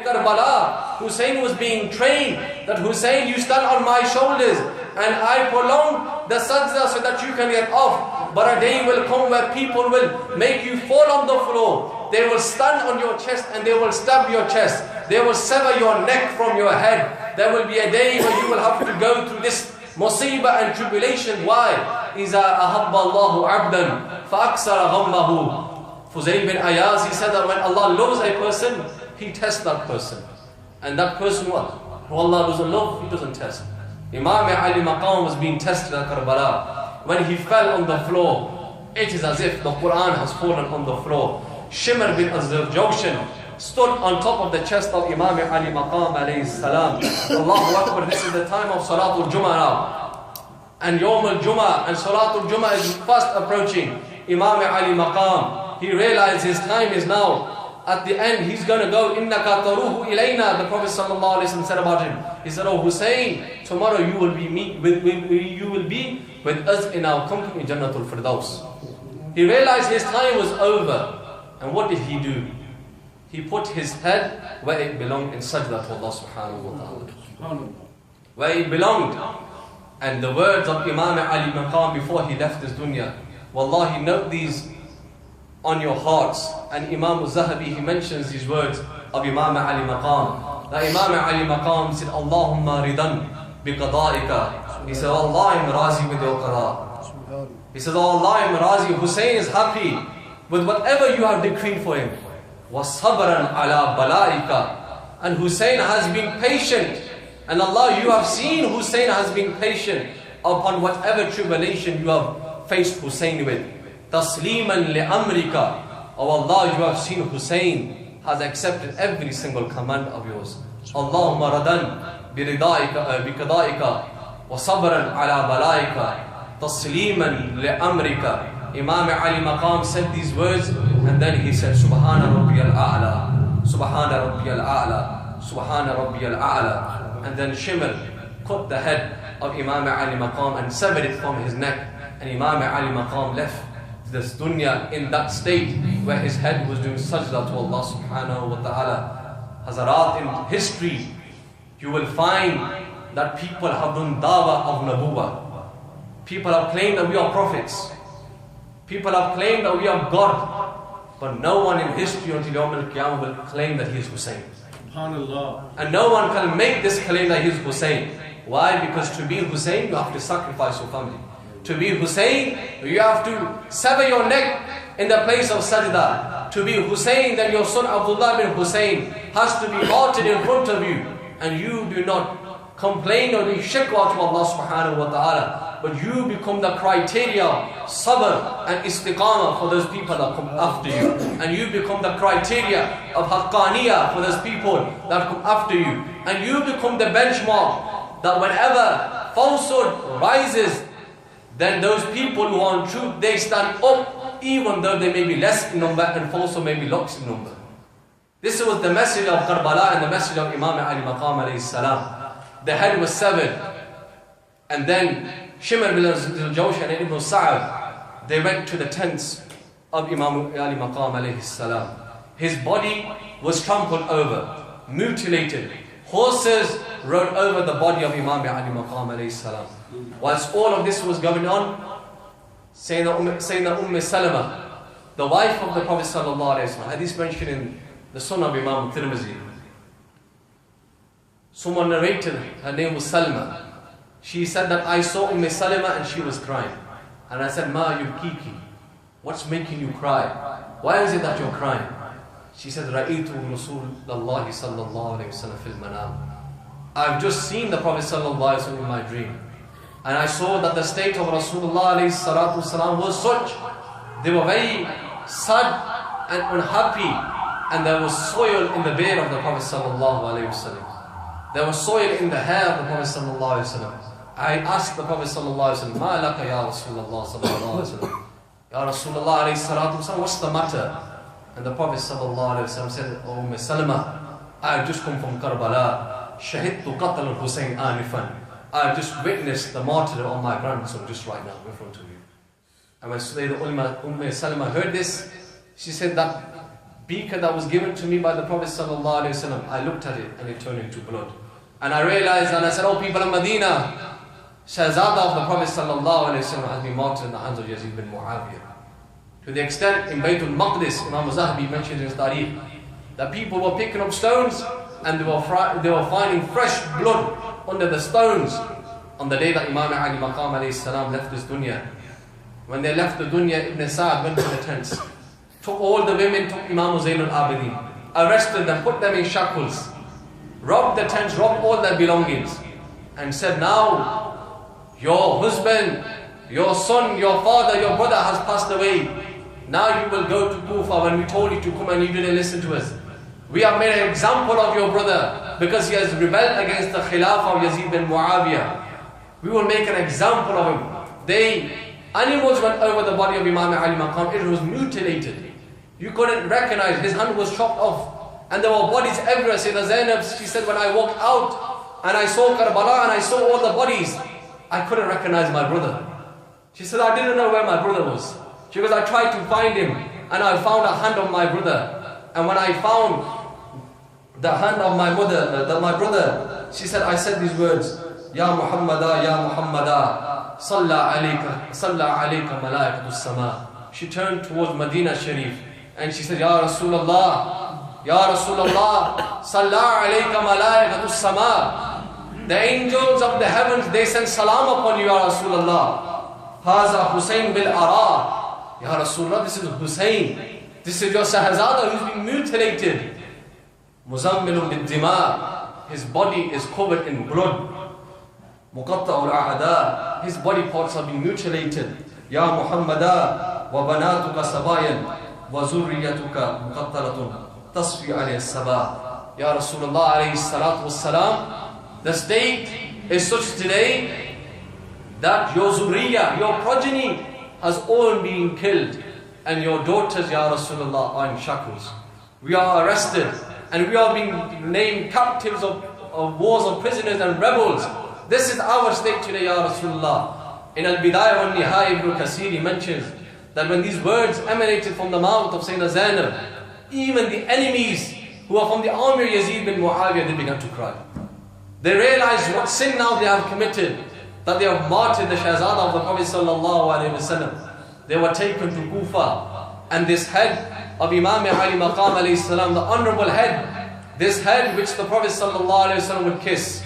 Karbala, Hussein was being trained, that Hussein, you stand on my shoulders, and I prolong the sajda so that you can get off. But a day will come where people will make you fall on the floor. They will stand on your chest and they will stab your chest. They will sever your neck from your head. There will be a day where you will have to go through this musibah and tribulation. Why? إِذَا أَحَبَّ اللَّهُ عَبْدًا فَأَكْسَرَ غَمَّهُ. Fuzail bin Ayaz, he said that when Allah loves a person, He tests that person. And that person what? Who Allah doesn't love, He doesn't test. Imam Ali Maqam was being tested at Karbala. When he fell on the floor, it is as if the Quran has fallen on the floor. Shimr bin Azr-Jawshan stood on top of the chest of Imam Ali Maqam alayhi salam. Allahu Akbar, this is the time of Salatul Jummah now. And Yawm al-Jummah and Salatul Jummah is fast approaching. Imam Ali Maqam, he realized his time is now. At the end, he's going to go, إِنَّكَ تَرُوهُ إِلَيْنَا. The Prophet ﷺ said about him, he said, oh Hussein, tomorrow you will be with us in our company, Jannatul Firdaus. He realized his time was over. And what did he do? He put his head where it belonged in sajda to Allah subhanahu wa ta'ala. Where it belonged. And the words of Imam Ali Maqam before he left this dunya, Wallahi, note these on your hearts. And Imam al-Zahabi, he mentions these words of Imam Ali Maqam. That Imam Ali Maqam said, Allahumma ridan biqada'ika. He said, oh Allah, I'm razi with your qada. He says, oh Allah, I'm razi. Hussein is happy with whatever you have decreed for him. وَصَبْرًا عَلَى بَلَائِكَ. And Hussein has been patient. And Allah, you have seen Hussein has been patient upon whatever tribulation you have faced Hussein with. تَسْلِيمًا لِأَمْرِكَ. Oh Allah, you have seen Hussein has accepted every single command of yours. Allahumma radan biqada'ika wa sabran ala balaika tasliman li amrika. Imam Ali Maqam said these words and then he said, Subhana Rabbiyal A'la, Subhana Rabbiyal A'la, Subhana Rabbiyal A'la. And then Shimr cut the head of Imam Ali Maqam and severed it from his neck. And Imam Ali Maqam left this dunya in that state where his head was doing sajda to Allah subhanahu wa ta'ala. Hazarat, in history, you will find that people have done dawah of nabuwah. People have claimed that we are prophets. People have claimed that we are God. But no one in history until Yawm al-Qiyamah will claim that he is Hussein. SubhanAllah. And no one can make this claim that he is Hussein. Why? Because to be Hussein, you have to sacrifice your family. To be Hussein, you have to sever your neck in the place of sajda. To be Hussein, then your son Abdullah bin Hussein has to be martyred in front of you. And you do not complain or do shakwa to Allah subhanahu wa ta'ala. But you become the criteria, sabr and istiqamah for those people that come after you. And you become the criteria of haqqaniyah for those people that come after you. And you become the benchmark that whenever falsehood rises, then those people who are on truth, they stand up, even though they may be less in number and falsehood may be lots in number. This was the message of Karbala and the message of Imam Ali Maqam alayhi salam. The head was severed. And then Shimr bin al-Jawshan and Ibn Sa'ad, they went to the tents of Imam Ali Maqam alayhi salam. His body was trampled over, mutilated. Horses rode over the body of Imam Ali Maqam alayhi salam. Whilst all of this was going on, Sayyidina Salama, the wife of the Prophet sallallahu alayhi wa sallam, hadith mentioned in the Sunnah of Imam Tirmizi. Someone narrated, her name was Salma. She said that I saw Salama and she was crying. And I said, Ma yubkiki, what's making you cry? Why is it that you're crying? She said, Ra'itu Rasulullah sallallahu alayhi wa sallam fil manam. I've just seen the Prophet sallallahu alayhi wa sallam in my dream. And I saw that the state of Rasulullah alayhi salatu wasalam was such. They were very sad and unhappy. And there was soil in the beard of the Prophet sallallahu alayhi wa sallam. There was soil in the hair of the Prophet sallallahu alayhi wa sallam. I asked the Prophet sallallahu alayhi wa sallam, Ma laka ya Rasulullah sallallahu alayhi wa sallam. Ya Rasulullah alayhi salatu wasalam, what's the matter? And the Prophet sallallahu alayhi wa sallam said, Oh Salama, I have just come from Karbala. Shahidtu qatl al-Hussein anifan. I have just witnessed the martyrdom of my grandson just right now in front of you. And when Sayyidah Salama heard this, she said that beaker that was given to me by the Prophet ﷺ, I looked at it and it turned into blood. And I realized and I said, oh people of Medina, Shahzada of the Prophet ﷺ has been martyred in the hands of Yazid bin Muawiyah. To the extent in Baytul Maqdis, Imam Zahabi mentioned in his Tariq, that people were picking up stones and they were finding fresh blood under the stones on the day that Imam Ali Maqam alayhi salam left this dunya. When they left the dunya, Ibn Sa'd went to the tents, took all the women, took Imam Zayn al-Abidin, arrested them, put them in shackles, robbed the tents, robbed all their belongings, and said, now your husband, your son, your father, your brother has passed away. Now you will go to Kufa when we told you to come and you didn't listen to us. We have made an example of your brother because he has rebelled against the Khilafah of Yazid bin Muawiyah. We will make an example of him. Animals went over the body of Imam Ali Maqam. It was mutilated. You couldn't recognize. His hand was chopped off. And there were bodies everywhere. Sayyidah Zainab, she said, when I walked out and I saw Karbala and I saw all the bodies, I couldn't recognize my brother. She said, I didn't know where my brother was. She goes, I tried to find him and I found a hand of my brother. And when I found the hand of my brother, she said, I said these words, Ya Muhammada, Ya Muhammada, Salla alayka malaikatus sama. She turned towards Medina Sharif and she said, Ya Rasulullah, Ya Rasulullah, Salla alayka malaikatus sama. The angels of the heavens, they send salam upon you, Ya Rasulullah. Haza Hussein bil Ara. Ya Rasulullah, this is Hussein. This is your Shahzada who's been mutilated. Muzammilun bil dima. His body is covered in blood. Muqatta'ul a'ada. His body parts have been mutilated. Ya Muhammada wa banatuka sabayan wa zurriyatuka muqattalatun tasfi alayhi sabah. Ya Rasulullah alayhi salatu wassalam. The state is such today that your zurriya, your progeny has all been killed. And your daughters, Ya Rasulullah, are in shackles. We are arrested and we are being named captives of wars of prisoners and rebels. This is our state today, Ya Rasulullah. In Al-Bidayah wa Nihaya, Ibn Kasiri mentions that when these words emanated from the mouth of Sayyidina Zainab, even the enemies who are from the army of Yazid bin Muawiyah, they began to cry. They realized what sin now they have committed, that they have martyred the Shahzada of the Prophet sallallahu alaihi wasallam. They were taken to Kufa, and this head of Imam Ali Maqam alayhi salam, the honorable head, this head which the Prophet sallallahu alaihi wasallam would kiss,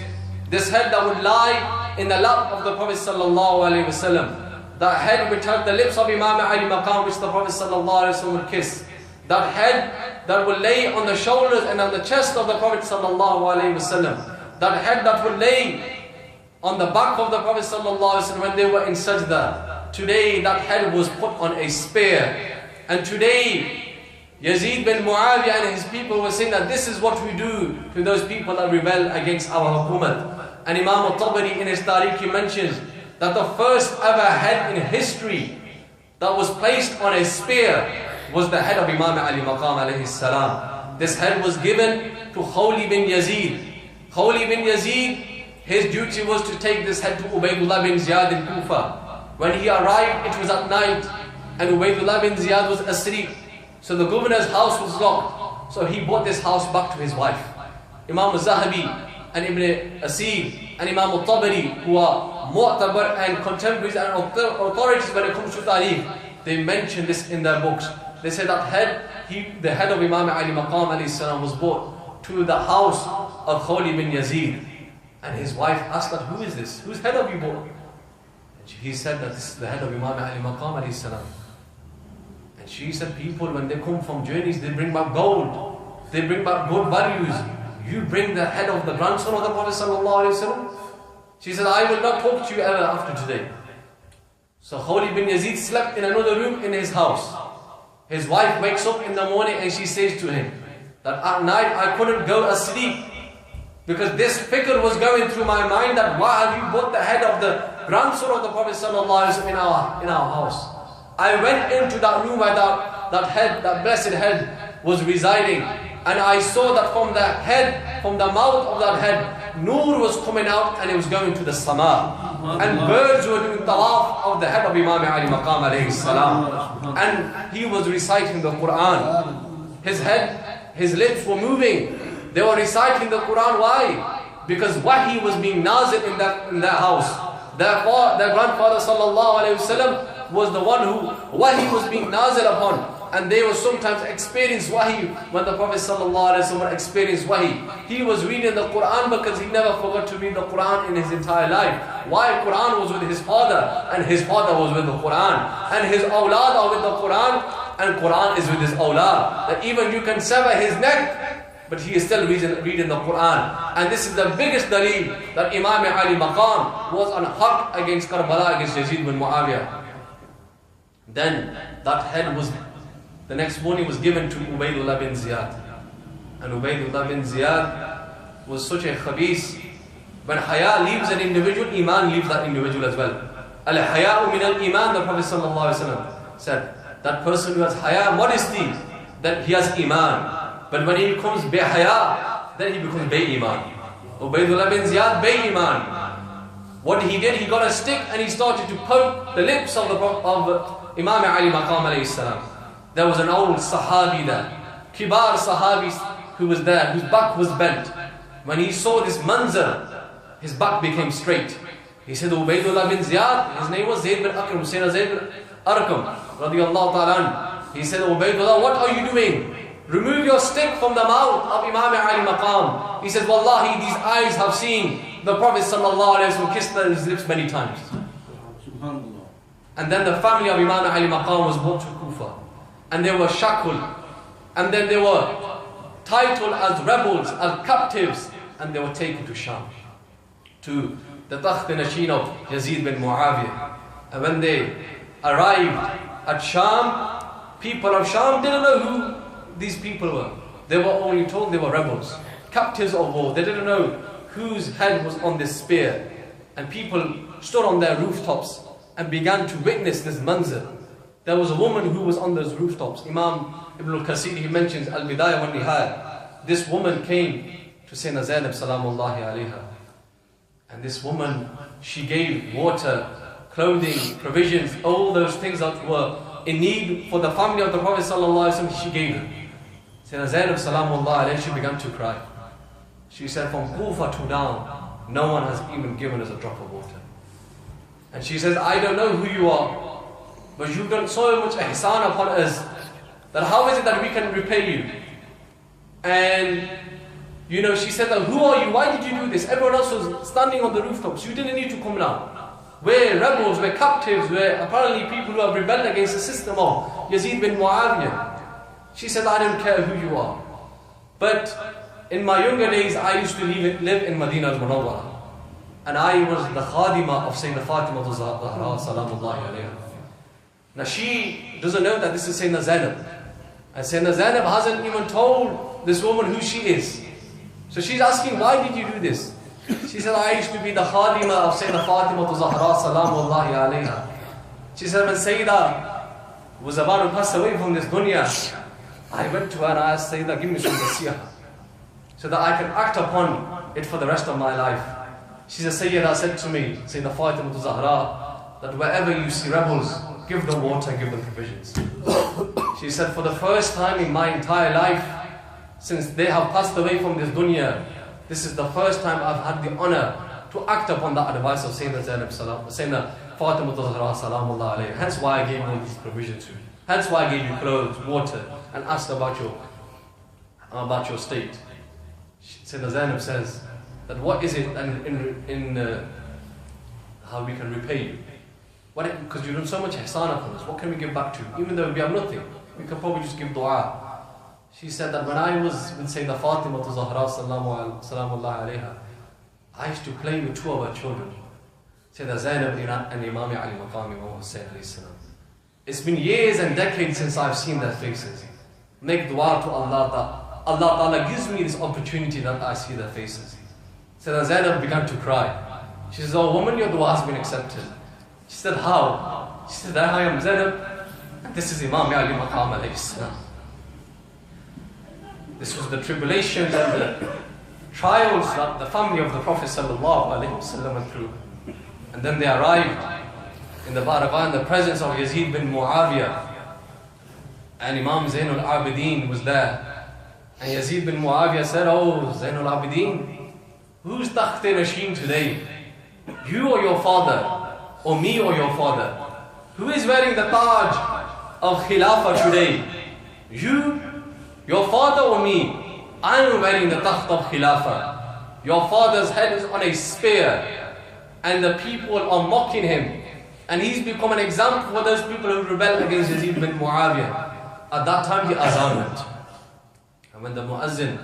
this head that would lie in the lap of the Prophet sallallahu alaihi wasallam, that head which had the lips of Imam Ali Maqam which the Prophet sallallahu alaihi wasallam would kiss, that head that would lay on the shoulders and on the chest of the Prophet sallallahu alaihi wasallam, that head that would lay on the back of the Prophet sallallahu alaihi wasallam when they were in sajda. Today that head was put on a spear. And today Yazid bin Muawiyah and his people were saying that this is what we do to those people that rebel against our hukumat. And Imam al-Tabari in his Tariq, he mentions that the first ever head in history that was placed on a spear was the head of Imam Ali Maqam alayhi salam. This head was given to Khawli bin Yazid. Khawli bin Yazid, his duty was to take this head to Ubaydullah bin Ziyad in Kufa. When he arrived, it was at night, and Ubaydullah bin Ziyad was asleep. So the governor's house was locked. So he brought this house back to his wife. Imam al-Zahabi and Ibn Asim and Imam al-Tabari, who are mu'tabar and contemporaries and authorities when it comes to Tariq, they mention this in their books. They say that the head of Imam Ali Maqam alayhi salam was brought to the house of Khawli bin Yazid. And his wife asked that, who is this? Whose head have you brought? He said that this is the head of Imam Ali Maqam alayhi salam. And she said, people when they come from journeys, they bring back gold, they bring back good values. You bring the head of the grandson of the Prophet sallallahu alaihi wasallam? She said, I will not talk to you ever after today. So Khawli bin Yazid slept in another room in his house. His wife wakes up in the morning and she says to him that at night I couldn't go asleep because this fikr was going through my mind that why have you brought the head of the grandson of the Prophet sallallahu alaihi wasallam in our house. I went into that room where that blessed head was residing, and I saw that from the mouth of that head, Noor was coming out and it was going to the sama. And birds were doing tawaf of the head of Imam Ali Maqam alayhi salam. And he was reciting the Quran. His head, his lips were moving. They were reciting the Quran. Why? Because wahi was being nazil in that house. Their grandfather sallallahu alayhi wasallam was the one who wahi was being nazil upon. And they would sometimes experience wahi when the Prophet sallallahu alayhi wasallam experienced wahi. He was reading the Quran because he never forgot to read the Quran in his entire life. Why? Quran was with his father, and his father was with the Quran, and his awlad are with the Quran, and Quran is with his awlad. That even you can sever his neck, but he is still reading the Quran. And this is the biggest dalil that Imam Ali Maqam was on haqq against Karbala, against Yazid bin Muawiyah. Then that head was, the next morning, was given to Ubaydullah bin Ziyad. And Ubaydullah bin Ziyad was such a khabis. When haya leaves an individual, iman leaves that individual as well. Al-haya'u min al-iman, the Prophet sallallahu alaihi wasallam said, that person who has haya, modesty, that he has iman. But when he becomes bi-haya, then he becomes bi-iman. Ubaydullah bin Ziyad, bi-iman. What he did, he got a stick and he started to poke the lips of Imam Ali Maqam alayhi salam. There was an old sahabi there, kibar sahabi who was there, whose back was bent. When he saw this manzar, his back became straight. He said, Ubaydullah bin Ziyad, his name was Zayd bin Akram, Sayyidina Zayd bin Arqam, radiyallahu ta'ala. He said, Ubaydullah, what are you doing? Remove your stick from the mouth of Imam Ali Maqam. He said, Wallahi, these eyes have seen the Prophet sallallahu alayhi wa sallam kiss his lips many times. And then the family of Imam Ali Maqam was brought to Kufa. And they were shackled. And then they were titled as rebels, as captives. And they were taken to Sham, to the Takht-e-Nashin of Yazid bin Muawiyah. And when they arrived at Sham, people of Sham didn't know who these people were. They were only told they were rebels, captives of war. They didn't know whose head was on this spear. And people stood on their rooftops and began to witness this manzar. There was a woman who was on those rooftops. Imam Ibn al-Qasir, he mentions Al-Bidayah wa Nihaya. This woman came to Sayyidina Zainab salamullahi alayha. And this woman, she gave water, clothing, provisions, all those things that were in need for the family of the Prophet sallallahu alaihi wasallam, she gave them. Sayyidina Zainab salamullahi alayha, she began to cry. She said, from Kufa to down, no one has even given us a drop of water. And she says, I don't know who you are, but you've done so much ihsan upon us, that how is it that we can repay you? And she said that, who are you? Why did you do this? Everyone else was standing on the rooftops. You didn't need to come down. We're rebels, we're captives, we're apparently people who have rebelled against the system of Yazid bin Muawiyah. She said, I don't care who you are. But in my younger days, I used to live in Medina al-Munawwara. And I was the khadima of Sayyidina Fatima al-Zahra salamullahi alayha. Now she doesn't know that this is Sayyidina Zainab. And Sayyidina Zainab hasn't even told this woman who she is. So she's asking, why did you do this? She said, I used to be the khadima of Sayyidina Fatima al-Zahra salamullahi alayha. She said, when Sayyida was about to pass away from this dunya, I went to her and I asked Sayyida, give me some nasiyah, so that I can act upon it for the rest of my life. She said, Sayyida said to me, Sayyidina Fatima al-Zahra, that wherever you see rebels, give them water, give them provisions. She said, for the first time in my entire life, since they have passed away from this dunya, this is the first time I've had the honor to act upon that advice of Sayyidina Zainab Sayyidina Fatima al-Zahra salamullah alayhi. Hence why I gave all these provisions to you. Hence why I gave you clothes, water, and asked about your state. Sayyidina Zainab says that what is it in how we can repay you? Because you've done so much ihsan upon us, what can we give back to you? Even though we have nothing, we can probably just give dua. She said that when I was with Sayyidina Fatima al-Zahra salamullahi alayha, I used to play with two of her children, Sayyidina Zainab and Imam Ali Maqam Imam Hussain alayhi salam. It's been years and decades since I've seen their faces. Make dua to Allah that Allah Ta'ala gives me this opportunity that I see their faces. Sayyidina Zainab began to cry. She says, oh woman, your dua has been accepted. She said, how? She said, I am Zainab, and this is Imam Ali Maqam alayhi salam. This was the tribulations and the trials that the family of the Prophet sallallahu alayhi wasallam went through. And then they arrived in the Barakah, in the presence of Yazid bin Muawiyah. And Imam Zainul Abidin was there. And Yazid bin Muawiyah said, oh, Zainul Abidin, who's Takht-e-Nasheen today? You or your father? Or me or your father? Who is wearing the Taj of Khilafah today? You, your father or me? I am wearing the Takht of Khilafah. Your father's head is on a spear and the people are mocking him. And he's become an example for those people who rebelled against Yazid bin Muawiyah. At that time he azan went. And when the Muazzin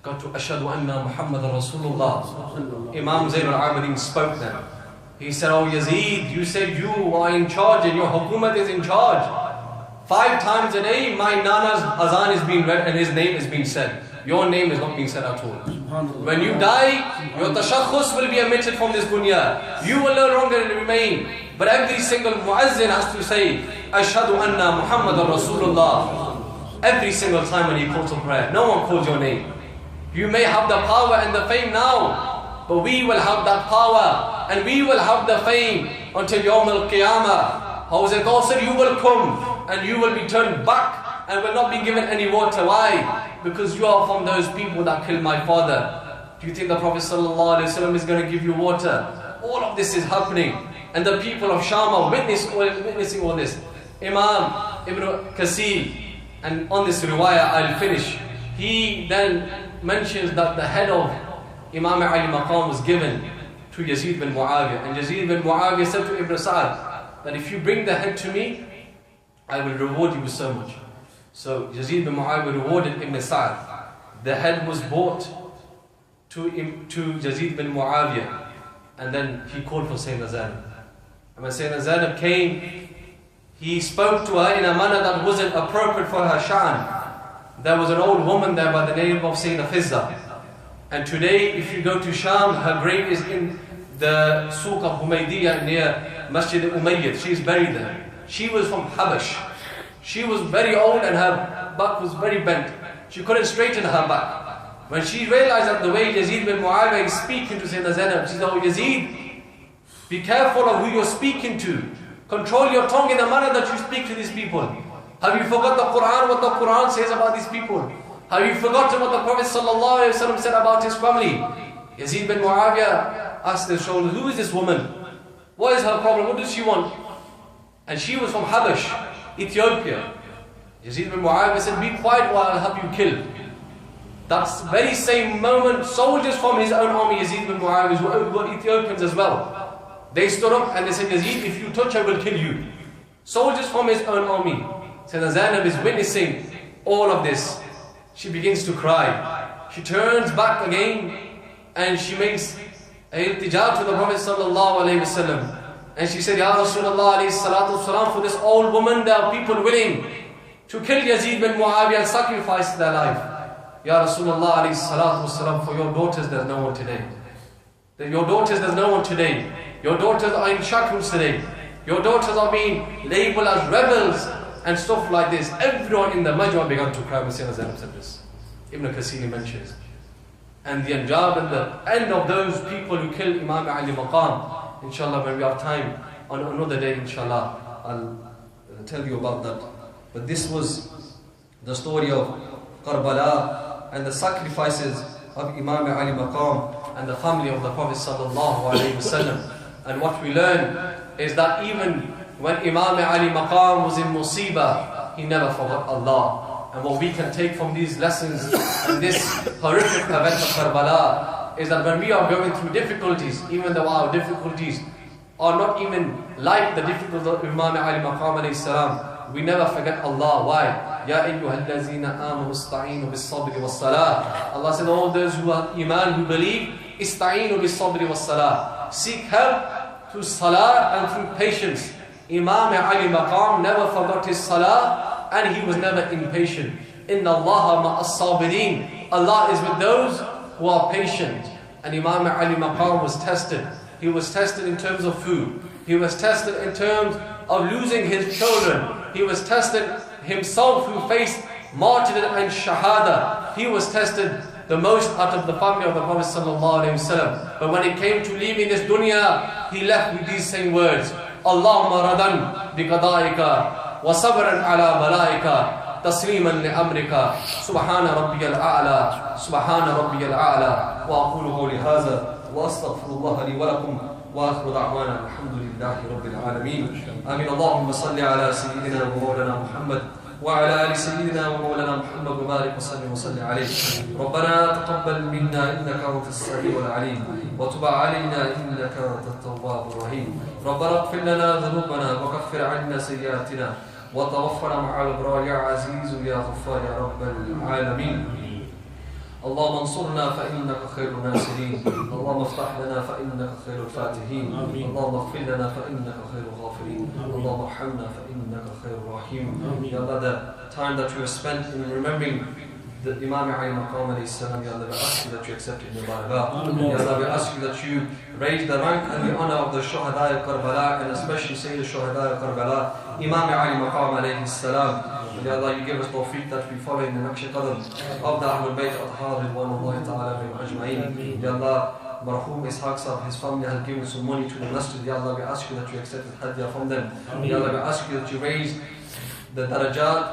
got to Ashhadu Anna Muhammadan Rasulullah, Imam Zainul Abidin spoke then. He said, oh Yazid, you said you are in charge and your hukumat is in charge. 5 times a day my Nana's azan is being read and his name is being said. Your name is not being said at all. When you die, your tashakhus will be omitted from this dunya. You will no longer remain. But every single muazzin has to say, Ashhadu Anna Muhammadan Rasulullah. Every single time when he calls to prayer. No one calls your name. You may have the power and the fame now, but we will have that power and we will have the fame until Yawm al-Qiyamah. Hawza Qasir, you will come and you will be turned back and will not be given any water. Why? Because you are from those people that killed my father. Do you think the Prophet ﷺ is going to give you water? All of this is happening. And the people of Sham are witnessing all this. Imam Ibn Kasir, and on this riwayah I'll finish. He then mentions that the head of Imam Ali Maqam was given to Yazid bin Muawiyah. And Yazid bin Muawiyah said to Ibn Sa'ad that if you bring the head to me, I will reward you with so much. So Yazid bin Muawiyah rewarded Ibn Sa'ad. The head was brought to Yazid bin Muawiyah. And then he called for Sayyidina Zainab. And when Sayyidina Zainab came, he spoke to her in a manner that wasn't appropriate for her shan. There was an old woman there by the name of Sayyidina Fizza. And today, if you go to Sham, her grave is in the Suq of Humaydiyah near Masjid Umayyad. She is buried there. She was from Habash. She was very old and her back was very bent. She couldn't straighten her back. When she realized that the way Yazid bin Muawiyah is speaking to Sayyidina Zainab, she said, oh Yazid, be careful of who you're speaking to. Control your tongue in the manner that you speak to these people. Have you forgot the Quran, what the Quran says about these people? Have you forgotten what the Prophet ﷺ said about his family? Yazid bin Muawiyah asked his shoulder, who is this woman? What is her problem? What does she want? And she was from Habash, Ethiopia. Yazid bin Muawiyah said, be quiet while I'll have you killed. That's very same moment, soldiers from his own army, Yazid bin Muawiyah, were Ethiopians as well. They stood up and they said, Yazid, if you touch her, we'll kill you. Soldiers from his own army. Sayyidina Zainab is witnessing all of this. She begins to cry. She turns back again and she makes a iltija to the Prophet ﷺ. And she said, Ya Rasulullah alayhi salatu wasalam, for this old woman, there are people willing to kill Yazid bin Muawiyah and sacrifice their life. Ya Rasulullah alayhi salatu wasalam, for your daughters there's no one today. Your daughters there's no one today. Your daughters are in shackles today. Your daughters are being labeled as rebels and stuff like this. Everyone in the Majma began to cry when Sayyidina Zainab said this. Ibn Kasir mentions. And the anjab and the end of those people who killed Imam Ali Maqam, inshallah, when we have time on another day, inshallah, I'll tell you about that. But this was the story of Karbala and the sacrifices of Imam Ali Maqam and the family of the Prophet sallallahu alaihi wasallam. And what we learn is that even when Imam Ali Maqam was in Musibah, he never forgot Allah. And what we can take from these lessons and this horrific event of Karbala is that when we are going through difficulties, even though our difficulties are not even like the difficulties of Imam Ali Maqam alayhi salam, we never forget Allah. Why? Ya ayyuhallazina amanu ista'inu bis-sabri was-salah. Allah said, all those who have iman, who believe, ista'inu bis-sabri was-salah. Seek help through salah and through patience. Imam Ali Maqam never forgot his salah and he was never impatient. Inna Allaha ma'as-sabirin. Allah is with those who are patient. And Imam Ali Maqam was tested. He was tested in terms of food. He was tested in terms of losing his children. He was tested himself, who faced martyrdom and shahada. He was tested the most out of the family of the Prophet ﷺ. But when it came to leaving this dunya, he left with these same words. Allahumma radan bi qada'ika wa sabran ala balaika. تسليما لأمرك سبحان ربي الأعلى سبحان ربي الأعلى. وأقول قولي هذا وأستغفر الله لي ولكم وآخر دعوانا الحمد لله رب العالمين. آمين. اللهم صل على سيدنا ومولانا محمد وعلى آل سيدنا ومولانا محمد وبارك وسلم عليه. ربنا تقبل منا إنك أنت السميع العليم وتب علينا إنك أنت التواب الرحيم. ربنا اغفر لنا ذنوبنا وكفر عنا سيئاتنا وتوفنا مع الأبرار يا عزيز يا غفار يا رب العالمين. اللهم انصرنا فإنك خير الناصرين. اللهم افتح لنا فإنك خير الفاتحين. اللهم اغفر لنا فإنك خير الغافرين. اللهم ارحمنا فإنك خير الراحمين. Ya Allah, the time that you have spent in remembering the Imam Ali Maqam alayhi salam, Ya Allah, we ask you that you accept it in your barakah. Ya Allah, we ask you that you raise the rank and the honor of the Shuhada of Karbala, and especially say the Shuhada of Karbala, Imam Ali Maqam alayhi salam. Ya Allah, you give us tawfiq that we follow in the Naqsh Qadr of the Ahlul Bayt Athar Ridwanullahi Ta'ala Ajma'in. Ya Allah, Marhum Ishaq Sahab, his family has given some money to the masjid. Ya Allah, we ask you that you accept the hadiyah from them. Ya Allah, we ask you that you raise the darajat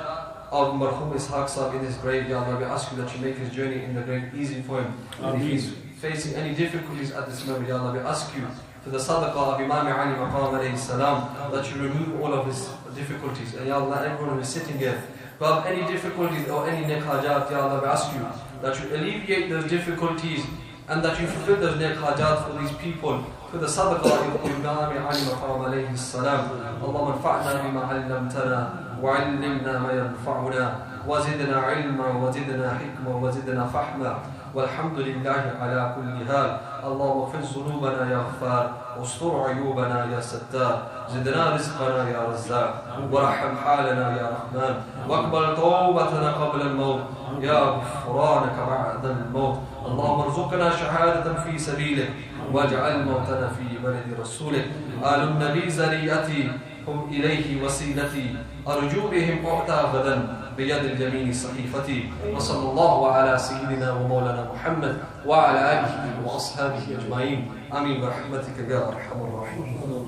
of Marhum Ishaq Sahab in his grave. Ya Allah, we ask you that you make his journey in the grave easy for him. And if he's facing any difficulties at this moment, Ya Allah, we ask you for the sadaqah of Imam Ali Maqam alayhi salam, that you remove all of his difficulties. And Ya Allah, everyone who is sitting here who have any difficulties or any nek hajat, Ya Allah, we ask you that you alleviate those difficulties and that you fulfill those nek hajat for these people, for the sadaqah of Imam Ali Maqam alayhi salam. Allahumma anfa'na bima 'allamtana wa 'allimna ma yanfa'una wa zidna 'ilma wa zidna hikma wa zidna fahma. والحمد لله على كل حال. اللهم اغفر ذنوبنا يا غفار واستر عيوبنا يا ستار. زدنا رزقنا يا رزاق وارحم حالنا يا رحمن واقبل توبتنا قبل الموت يا غفرانك بعد الموت. اللهم ارزقنا شهادة في سبيلك واجعل موتنا في بلد رسولك. آل النبي ذريتي هم إليه وسيلتي أرجو بهم أعطى غدا بيد اليمين صحيفتي. وصلى الله على سيدنا ومولانا محمد وعلى آله وأصحابه أجمعين. آمين برحمتك يا أرحم الراحمين.